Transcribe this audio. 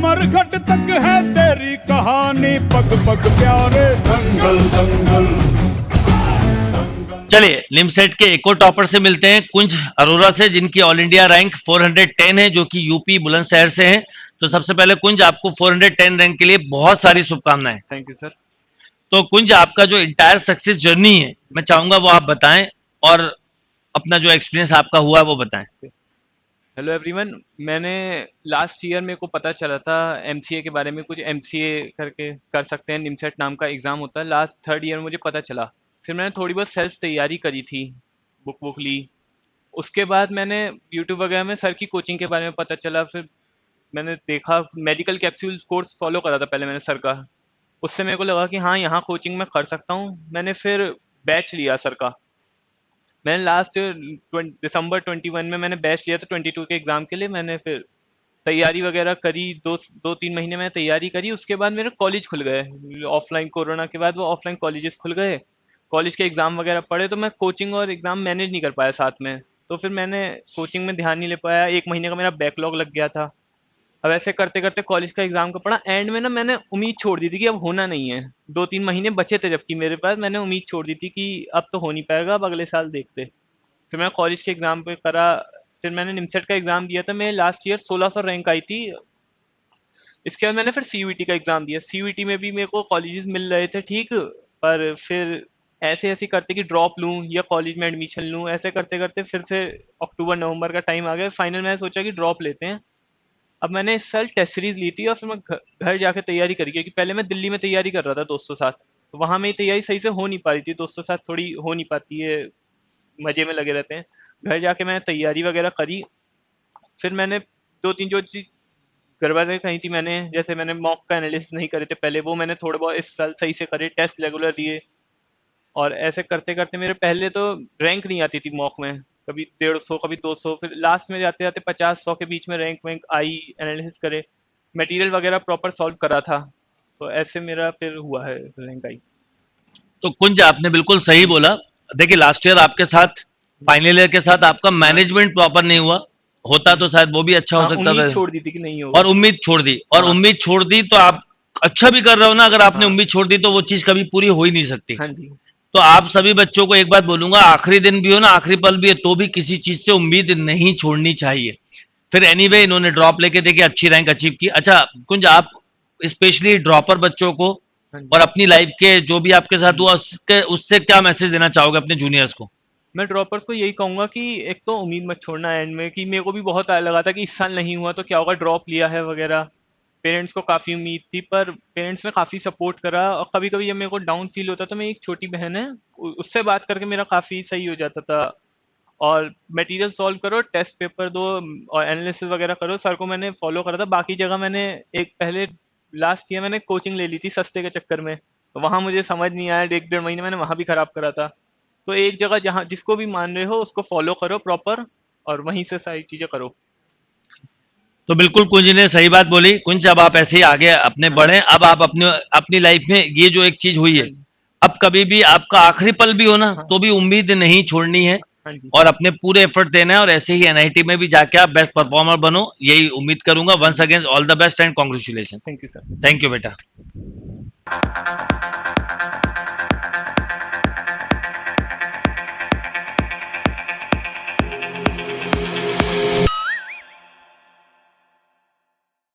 मरघट तक है तेरी कहानी, पग पग प्यारे दंगल दंगल। चलिए निमसेट के एक और टॉपर से मिलते हैं, कुंज अरोरा से, जिनकी ऑल इंडिया रैंक 410 है, जो कि यूपी बुलंदशहर से है। तो सबसे पहले कुंज, आपको 410 रैंक के लिए बहुत सारी शुभकामनाएं। Thank you sir. तो कुंज, आपका जो इंटायर सक्सेस जर्नी है, मैं चाहूंगा वो आप बताएं और अपना जो एक्सपीरियंस आपका हुआ है वो बताएं। हेलो एवरीवन, मैंने लास्ट ईयर मेरे को पता चला था एमसीए के बारे में, कुछ एमसीए करके कर सकते हैं, निमसेट नाम का एग्ज़ाम होता है। लास्ट थर्ड ईयर मुझे पता चला, फिर मैंने थोड़ी बहुत सेल्फ तैयारी करी थी, बुक बुक ली। उसके बाद मैंने यूट्यूब वगैरह में सर की कोचिंग के बारे में पता चला, फिर मैंने देखा, मेडिकल कैप्सूल कोर्स फॉलो करा था पहले मैंने सर का। उससे मेरे को लगा कि हाँ, यहाँ कोचिंग में कर सकता हूँ। मैंने फिर बैच लिया सर का। मैंने लास्ट दिसंबर 21 में मैंने बैच लिया था 22 के एग्ज़ाम के लिए। मैंने फिर तैयारी वगैरह करी, दो तीन महीने मैंने तैयारी करी। उसके बाद मेरे कॉलेज खुल गए ऑफलाइन, कोरोना के बाद वो ऑफलाइन कॉलेजेस खुल गए। कॉलेज के एग्ज़ाम वगैरह पढ़े, तो मैं कोचिंग और एग्ज़ाम मैनेज नहीं कर पाया साथ में। तो फिर मैंने कोचिंग में ध्यान नहीं ले पाया, एक महीने का मेरा बैकलॉग लग गया था। अब ऐसे करते करते कॉलेज का एग्जाम का पढ़ा, एंड में ना मैंने उम्मीद छोड़ दी थी कि अब होना नहीं है। 2-3 महीने बचे थे जबकि मेरे पास, मैंने उम्मीद छोड़ दी थी कि अब तो हो नहीं पाएगा, अब अगले साल देखते। फिर मैं कॉलेज के एग्जाम पे करा। फिर मैंने निमसेट का एग्जाम दिया था, मैं लास्ट ईयर 1600 रैंक आई थी। इसके बाद मैंने फिर सीयूईटी का एग्जाम दिया। सीयूईटी में भी मेरे को कॉलेजेस मिल रहे थे ठीक, पर फिर ऐसे ऐसे करते कि ड्रॉप लूँ या कॉलेज में एडमिशन लूँ, ऐसे करते करते फिर से अक्टूबर नवंबर का टाइम आ गया। फाइनल मैंने सोचा कि ड्रॉप लेते हैं। अब मैंने इस साल टेस्ट सीरीज ली थी और फिर मैं घर जाके तैयारी करी, क्योंकि पहले मैं दिल्ली में तैयारी कर रहा था दोस्तों साथ। तो वहाँ मेरी तैयारी सही से हो नहीं पा रही थी, दोस्तों साथ थोड़ी हो नहीं पाती है, मजे में लगे रहते हैं। घर जाके मैंने तैयारी वगैरह करी। फिर मैंने दो तीन जो चीज गड़बड़ें कही थी मैंने, जैसे मैंने मॉक का एनालिसिस नहीं करे थे पहले, वो मैंने थोड़े बहुत इस साल सही से करे, टेस्ट रेगुलर दिए। और ऐसे करते करते मेरे पहले तो रैंक नहीं आती थी मॉक में, कभी 150 कभी 200, फिर लास्ट में जाते जाते 50-100 के बीच में रैंक वैंक आई। एनालिसिस करे, मटेरियल वगैरह प्रॉपर सॉल्व करा था, तो ऐसे मेरा फिर हुआ है रैंक आई। तो कुंज, आपने बिल्कुल सही बोला। देखिए लास्ट ईयर आपके साथ, फाइनल ईयर के साथ आपका मैनेजमेंट प्रॉपर नहीं हुआ, होता तो शायद वो भी अच्छा हो हाँ, सकता उम्मीद था। छोड़ दी थी कि नहीं होगा। और उम्मीद छोड़ दी, और हाँ उम्मीद छोड़ दी तो आप अच्छा भी कर रहे हो ना। अगर आपने हाँ उम्मीद छोड़ दी तो वो चीज कभी पूरी हो ही नहीं सकती। हाँ जी। तो आप सभी बच्चों को एक बात बोलूंगा, आखिरी दिन भी हो ना, आखिरी पल भी है, तो भी किसी चीज से उम्मीद नहीं छोड़नी चाहिए। फिर एनीवे इन्होंने ड्रॉप लेके देखिए अच्छी रैंक अचीव की। अच्छा कुंज, आप स्पेशली ड्रॉपर बच्चों को हाँ और जी। अपनी लाइफ के जो भी आपके साथ हुआ उसके उससे क्या मैसेज देना चाहोगे अपने जूनियर्स को? मैं ड्रॉपर्स को यही कहूंगा कि एक तो उम्मीद मत छोड़ना एंड में, कि मेरे को भी बहुत लगा था कि इस साल नहीं हुआ तो क्या होगा, ड्रॉप लिया है वगैरह। पेरेंट्स को काफ़ी उम्मीद थी, पर पेरेंट्स ने काफ़ी सपोर्ट करा। और कभी कभी जब मेरे को डाउन फील होता तो, मेरी एक छोटी बहन है, उससे बात करके मेरा काफ़ी सही हो जाता था। और मटेरियल सॉल्व करो, टेस्ट पेपर दो, और एनालिसिस वगैरह करो। सर को मैंने फॉलो करा था। बाकी जगह मैंने एक पहले लास्ट ईयर मैंने कोचिंग ले ली थी सस्ते के चक्कर में, तो वहाँ मुझे समझ नहीं आया, 1-1.5 महीने मैंने वहाँ भी खराब करा था। तो एक जगह जहाँ जिसको भी मान रहे हो उसको फॉलो करो प्रॉपर, और वहीं से सारी चीज़ें करो। तो बिल्कुल कुंज ने सही बात बोली। कुंज, अब आप ऐसे ही आगे अपने हाँ बढ़े। जी। अब आप अपने अपनी लाइफ में ये जो एक चीज हुई है, हाँ जी। अब कभी भी आपका आखिरी पल भी हो ना, हाँ तो भी उम्मीद नहीं छोड़नी है हाँ जी। और अपने पूरे एफर्ट देना है। और ऐसे ही एनआईटी में भी जाके आप बेस्ट परफॉर्मर बनो, यही उम्मीद करूंगा। हाँ वंस जी। Again all the best and congratulation. Thank you sir. Thank you बेटा।